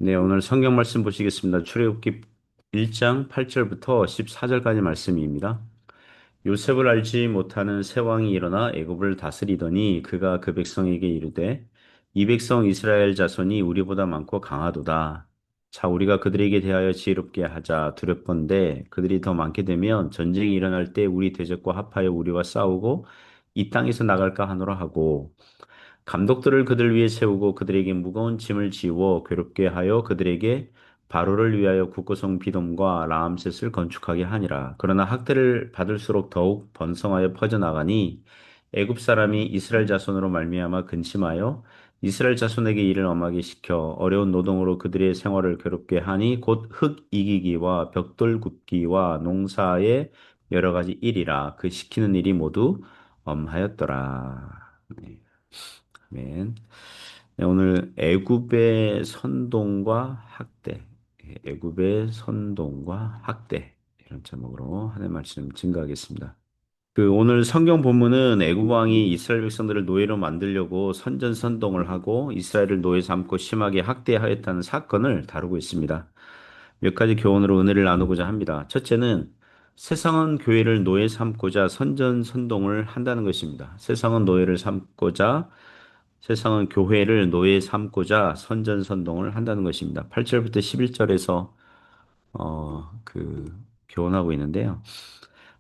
네, 오늘 성경 말씀 보시겠습니다. 출애굽기 1장 8절부터 14절까지 말씀입니다. 요셉을 알지 못하는 새 왕이 일어나 애굽을 다스리더니 그가 그 백성에게 이르되 이 백성 이스라엘 자손이 우리보다 많고 강하도다. 자, 우리가 그들에게 대하여 지혜롭게 하자 두렵건대 그들이 더 많게 되면 전쟁이 일어날 때 우리 대적과 합하여 우리와 싸우고 이 땅에서 나갈까 하노라 하고 감독들을 그들 위에 세우고 그들에게 무거운 짐을 지워 괴롭게 하여 그들에게 바로를 위하여 국고성 비돔과 라암셋을 건축하게 하니라. 그러나 학대를 받을수록 더욱 번성하여 퍼져나가니 애굽 사람이 이스라엘 자손으로 말미암아 근심하여 이스라엘 자손에게 일을 엄하게 시켜 어려운 노동으로 그들의 생활을 괴롭게 하니 곧 흙 이기기와 벽돌 굽기와 농사의 여러 가지 일이라 그 시키는 일이 모두 엄하였더라. 네. 아멘. 네, 오늘 애굽의 선동과 학대, 애굽의 선동과 학대 이런 제목으로 하나님 말씀 증거하겠습니다. 오늘 성경 본문은 애굽 왕이 이스라엘 백성들을 노예로 만들려고 선전선동을 하고 이스라엘을 노예 삼고 심하게 학대하였다는 사건을 다루고 있습니다. 몇 가지 교훈으로 은혜를 나누고자 합니다. 첫째는 세상은 교회를 노예 삼고자 선전선동을 한다는 것입니다. 세상은 교회를 노예 삼고자 선전선동을 한다는 것입니다. 8절부터 11절에서 교훈하고 있는데요.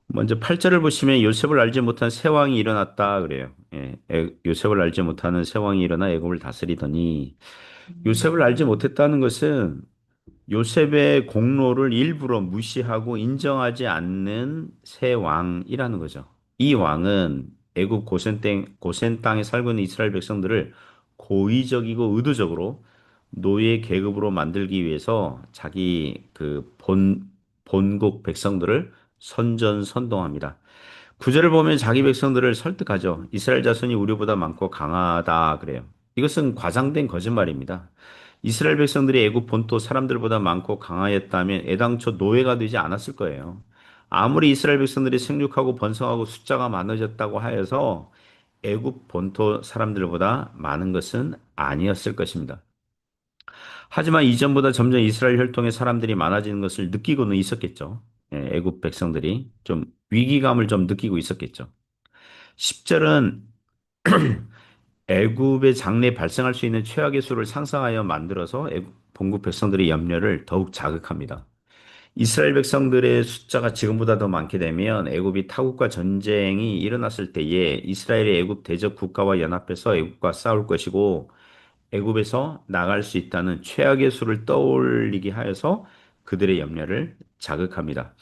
먼저 8절을 보시면 요셉을 알지 못한 새 왕이 일어났다 그래요. 예, 요셉을 알지 못하는 새 왕이 일어나 애굽을 다스리더니 요셉을 알지 못했다는 것은 요셉의 공로를 일부러 무시하고 인정하지 않는 새 왕이라는 거죠. 이 왕은 애굽 고센 땅에 살고 있는 이스라엘 백성들을 고의적이고 의도적으로 노예 계급으로 만들기 위해서 자기 본국 백성들을 선전선동합니다. 구절을 보면 자기 백성들을 설득하죠. 이스라엘 자손이 우리보다 많고 강하다 그래요. 이것은 과장된 거짓말입니다. 이스라엘 백성들이 애굽 본토 사람들보다 많고 강하였다면 애당초 노예가 되지 않았을 거예요. 아무리 이스라엘 백성들이 생육하고 번성하고 숫자가 많아졌다고 하여서 애굽 본토 사람들보다 많은 것은 아니었을 것입니다. 하지만 이전보다 점점 이스라엘 혈통의 사람들이 많아지는 것을 느끼고는 있었겠죠. 예, 애굽 백성들이 좀 위기감을 좀 느끼고 있었겠죠. 10절은 애굽의 장래에 발생할 수 있는 최악의 수를 상상하여 만들어서 애굽 본국 백성들의 염려를 더욱 자극합니다. 이스라엘 백성들의 숫자가 지금보다 더 많게 되면 애굽이 타국과 전쟁이 일어났을 때에 이스라엘의 애굽 대적 국가와 연합해서 애굽과 싸울 것이고 애굽에서 나갈 수 있다는 최악의 수를 떠올리게 하여서 그들의 염려를 자극합니다.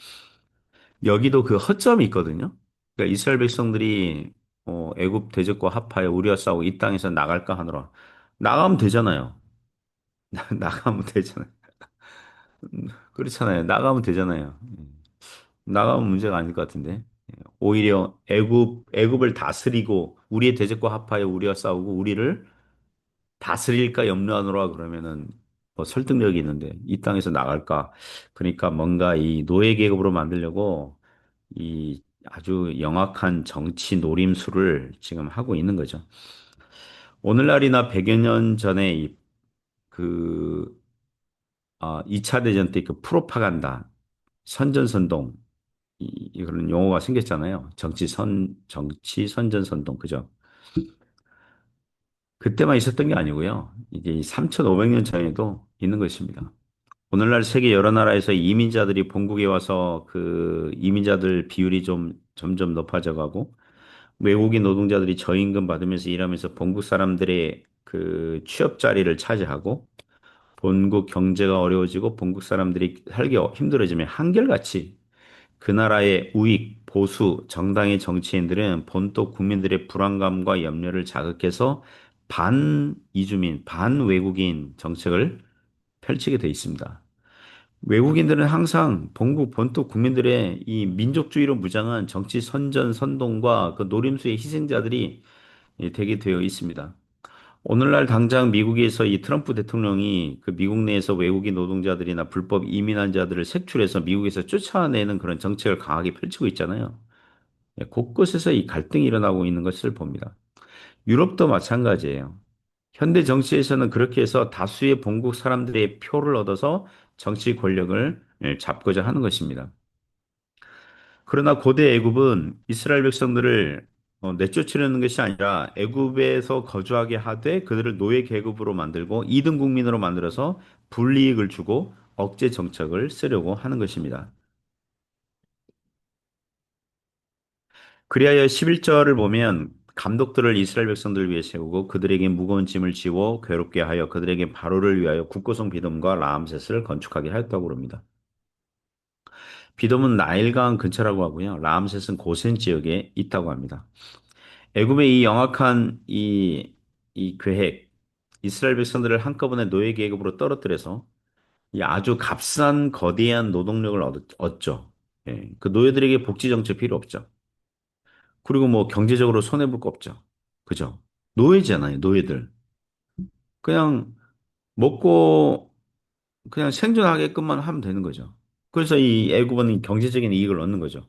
여기도 그 허점이 있거든요. 그러니까 이스라엘 백성들이 애굽 대적과 합하여 우리와 싸우고 이 땅에서 나갈까 하노라. 나가면 되잖아요. 나가면 되잖아요. 그렇잖아요. 나가면 되잖아요. 나가면 문제가 아닐 것 같은데. 오히려 애굽을 다스리고 우리의 대적과 합하여 우리와 싸우고 우리를 다스릴까 염려하노라 그러면은 뭐 설득력이 있는데 이 땅에서 나갈까? 그러니까 뭔가 이 노예 계급으로 만들려고 이 아주 영악한 정치 노림수를 지금 하고 있는 거죠. 오늘날이나 100여 년 전에 그 2차 대전 때 그 프로파간다, 선전선동 이런 용어가 생겼잖아요. 정치 선전선동 그죠? 그때만 있었던 게 아니고요. 이게 3,500년 전에도 있는 것입니다. 오늘날 세계 여러 나라에서 이민자들이 본국에 와서 그 이민자들 비율이 좀 점점 높아져 가고 외국인 노동자들이 저임금 받으면서 일하면서 본국 사람들의 그 취업 자리를 차지하고 본국 경제가 어려워지고 본국 사람들이 살기 힘들어지면 한결같이 그 나라의 우익, 보수, 정당의 정치인들은 본토 국민들의 불안감과 염려를 자극해서 반이주민, 반외국인 정책을 펼치게 돼 있습니다. 외국인들은 항상 본토 국민들의 이 민족주의로 무장한 정치 선동과 그 노림수의 희생자들이 되게 되어 있습니다. 오늘날 당장 미국에서 이 트럼프 대통령이 그 미국 내에서 외국인 노동자들이나 불법 이민한 자들을 색출해서 미국에서 쫓아내는 그런 정책을 강하게 펼치고 있잖아요. 곳곳에서 이 갈등이 일어나고 있는 것을 봅니다. 유럽도 마찬가지예요. 현대 정치에서는 그렇게 해서 다수의 본국 사람들의 표를 얻어서 정치 권력을 잡고자 하는 것입니다. 그러나 고대 애굽은 이스라엘 백성들을 내쫓으려는 것이 아니라 애굽에서 거주하게 하되 그들을 노예 계급으로 만들고 이등 국민으로 만들어서 불이익을 주고 억제 정책을 쓰려고 하는 것입니다. 그리하여 11절을 보면 감독들을 이스라엘 백성들을 위해 세우고 그들에게 무거운 짐을 지워 괴롭게 하여 그들에게 바로를 위하여 국고성 비돔과 라암셋을 건축하게 하였다고 합니다. 비돔은 나일강 근처라고 하고요. 라암셋은 고센 지역에 있다고 합니다. 애굽의 이 영악한 이 계획, 이스라엘 백성들을 한꺼번에 노예 계급으로 떨어뜨려서 이 아주 값싼 거대한 노동력을 얻죠. 예, 그 노예들에게 복지 정책 필요 없죠. 그리고 뭐 경제적으로 손해볼 거 없죠. 그죠? 노예잖아요, 노예들. 그냥 먹고 그냥 생존하게끔만 하면 되는 거죠. 그래서 이 애굽은 경제적인 이익을 얻는 거죠.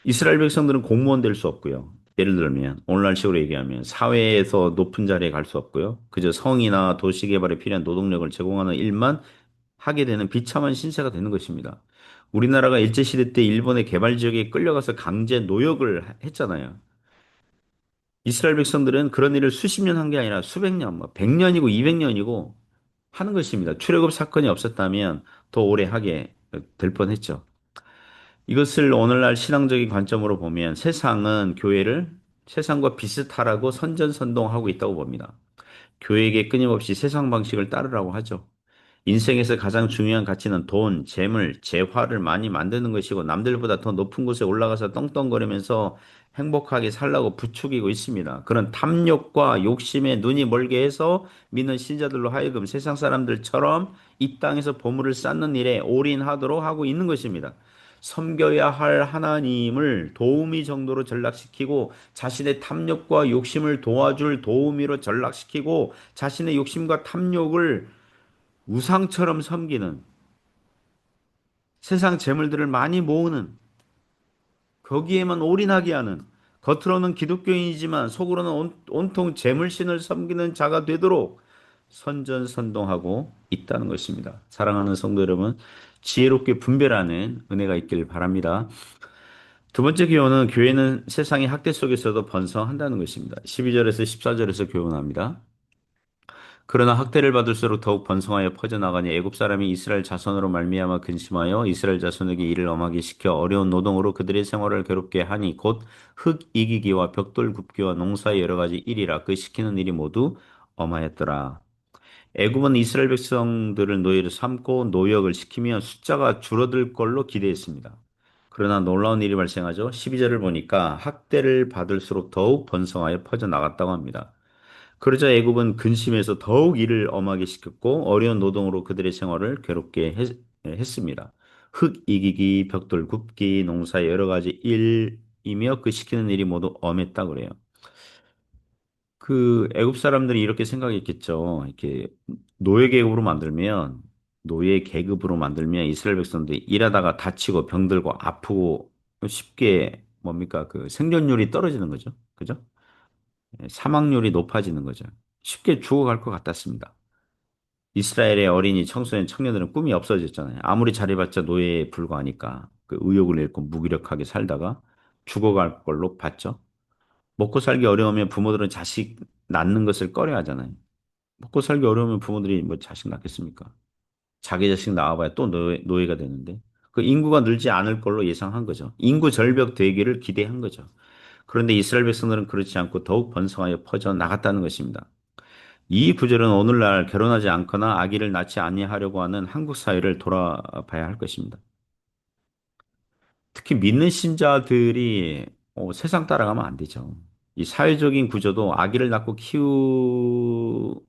이스라엘 백성들은 공무원 될 수 없고요. 예를 들면 오늘날식으로 얘기하면 사회에서 높은 자리에 갈 수 없고요. 그저 성이나 도시 개발에 필요한 노동력을 제공하는 일만 하게 되는 비참한 신세가 되는 것입니다. 우리나라가 일제시대 때 일본의 개발 지역에 끌려가서 강제 노역을 했잖아요. 이스라엘 백성들은 그런 일을 수십 년 한 게 아니라 수백 년, 뭐 100년이고 200년이고 하는 것입니다. 출애굽 사건이 없었다면 더 오래 하게 될 뻔했죠. 이것을 오늘날 신앙적인 관점으로 보면 세상은 교회를 세상과 비슷하라고 선전선동하고 있다고 봅니다. 교회에게 끊임없이 세상 방식을 따르라고 하죠. 인생에서 가장 중요한 가치는 돈, 재물, 재화를 많이 만드는 것이고 남들보다 더 높은 곳에 올라가서 떵떵거리면서 행복하게 살라고 부추기고 있습니다. 그런 탐욕과 욕심에 눈이 멀게 해서 믿는 신자들로 하여금 세상 사람들처럼 이 땅에서 보물을 쌓는 일에 올인하도록 하고 있는 것입니다. 섬겨야 할 하나님을 도우미 정도로 전락시키고 자신의 탐욕과 욕심을 도와줄 도우미로 전락시키고 자신의 욕심과 탐욕을 우상처럼 섬기는 세상 재물들을 많이 모으는 거기에만 올인하게 하는 겉으로는 기독교인이지만 속으로는 온통 재물신을 섬기는 자가 되도록 선전선동하고 있다는 것입니다. 사랑하는 성도 여러분, 지혜롭게 분별하는 은혜가 있길 바랍니다. 두 번째 교훈은 교회는 세상의 학대 속에서도 번성한다는 것입니다. 12절에서 14절에서 교훈합니다. 그러나 학대를 받을수록 더욱 번성하여 퍼져나가니 애굽 사람이 이스라엘 자손으로 말미암아 근심하여 이스라엘 자손에게 이를 엄하게 시켜 어려운 노동으로 그들의 생활을 괴롭게 하니 곧 흙 이기기와 벽돌 굽기와 농사의 여러 가지 일이라 그 시키는 일이 모두 엄하였더라. 애굽은 이스라엘 백성들을 노예로 삼고 노역을 시키면 숫자가 줄어들 걸로 기대했습니다. 그러나 놀라운 일이 발생하죠. 12절을 보니까 학대를 받을수록 더욱 번성하여 퍼져나갔다고 합니다. 그러자 애굽은 근심해서 더욱 일을 엄하게 시켰고 어려운 노동으로 그들의 생활을 괴롭게 했습니다. 흙 이기기, 벽돌 굽기, 농사의 여러 가지 일이며 그 시키는 일이 모두 엄했다 그래요. 그 애굽 사람들이 이렇게 생각했겠죠. 이렇게 노예 계급으로 만들면 노예 계급으로 만들면 이스라엘 백성들이 일하다가 다치고 병들고 아프고 쉽게 뭡니까 그 생존율이 떨어지는 거죠. 그죠? 사망률이 높아지는 거죠. 쉽게 죽어갈 것 같았습니다. 이스라엘의 어린이, 청소년, 청년들은 꿈이 없어졌잖아요. 아무리 잘해봤자 노예에 불과하니까 그 의욕을 잃고 무기력하게 살다가 죽어갈 걸로 봤죠. 먹고 살기 어려우면 부모들은 자식 낳는 것을 꺼려 하잖아요. 먹고 살기 어려우면 부모들이 뭐 자식 낳겠습니까? 자기 자식 낳아봐야 또 노예가 되는데 그 인구가 늘지 않을 걸로 예상한 거죠. 인구 절벽 되기를 기대한 거죠. 그런데 이스라엘 백성들은 그렇지 않고 더욱 번성하여 퍼져 나갔다는 것입니다. 이 구절은 오늘날 결혼하지 않거나 아기를 낳지 아니하려고 하는 한국 사회를 돌아봐야 할 것입니다. 특히 믿는 신자들이 세상 따라가면 안 되죠. 이 사회적인 구조도 아기를 낳고 키우는데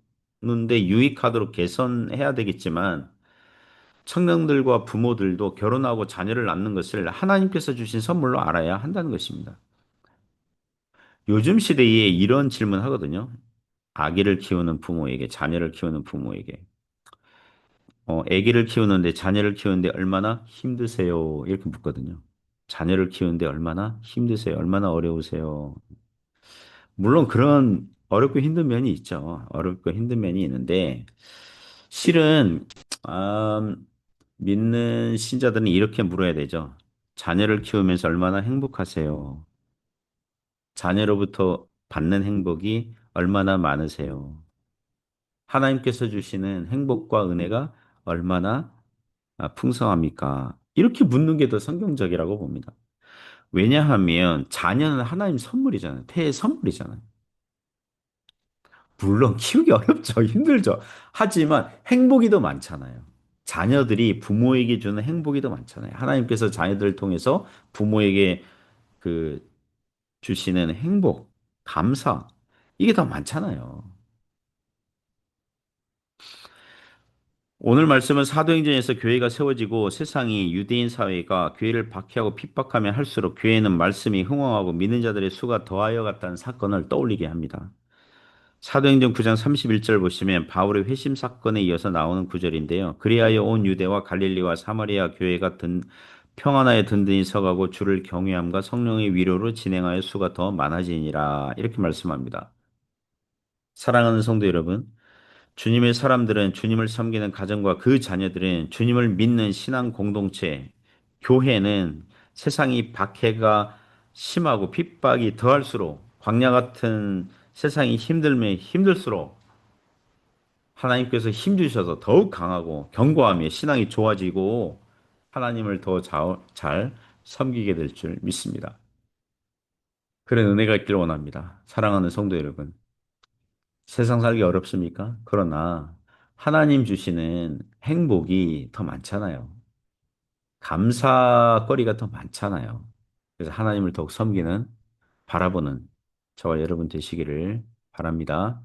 유익하도록 개선해야 되겠지만 청년들과 부모들도 결혼하고 자녀를 낳는 것을 하나님께서 주신 선물로 알아야 한다는 것입니다. 요즘 시대에 이런 질문 하거든요. 아기를 키우는 부모에게, 자녀를 키우는 부모에게. 아기를 키우는데, 자녀를 키우는데 얼마나 힘드세요? 이렇게 묻거든요. 자녀를 키우는데 얼마나 힘드세요? 얼마나 어려우세요? 물론 그런 어렵고 힘든 면이 있죠. 어렵고 힘든 면이 있는데, 실은, 아, 믿는 신자들은 이렇게 물어야 되죠. 자녀를 키우면서 얼마나 행복하세요? 자녀로부터 받는 행복이 얼마나 많으세요? 하나님께서 주시는 행복과 은혜가 얼마나 풍성합니까? 이렇게 묻는 게 더 성경적이라고 봅니다. 왜냐하면 자녀는 하나님 선물이잖아요. 태의 선물이잖아요. 물론 키우기 어렵죠. 힘들죠. 하지만 행복이 더 많잖아요. 자녀들이 부모에게 주는 행복이 더 많잖아요. 하나님께서 자녀들을 통해서 부모에게 그 주시는 행복, 감사, 이게 더 많잖아요. 오늘 말씀은 사도행전에서 교회가 세워지고 세상이 유대인 사회가 교회를 박해하고 핍박하면 할수록 교회는 말씀이 흥왕하고 믿는 자들의 수가 더하여 갔다는 사건을 떠올리게 합니다. 사도행전 9장 31절 보시면 바울의 회심 사건에 이어서 나오는 구절인데요. 그리하여 온 유대와 갈릴리와 사마리아 교회가 평안하에 든든히 서가고 주를 경외함과 성령의 위로로 진행하여 수가 더 많아지니라. 이렇게 말씀합니다. 사랑하는 성도 여러분, 주님의 사람들은 주님을 섬기는 가정과 그 자녀들은 주님을 믿는 신앙 공동체, 교회는 세상이 박해가 심하고 핍박이 더할수록 광야 같은 세상이 힘들면 힘들수록 하나님께서 힘 주셔서 더욱 강하고 견고하며 신앙이 좋아지고 하나님을 더 잘 섬기게 될 줄 믿습니다. 그런 은혜가 있기를 원합니다. 사랑하는 성도 여러분. 세상 살기 어렵습니까? 그러나 하나님 주시는 행복이 더 많잖아요. 감사거리가 더 많잖아요. 그래서 하나님을 더욱 섬기는, 바라보는 저와 여러분 되시기를 바랍니다.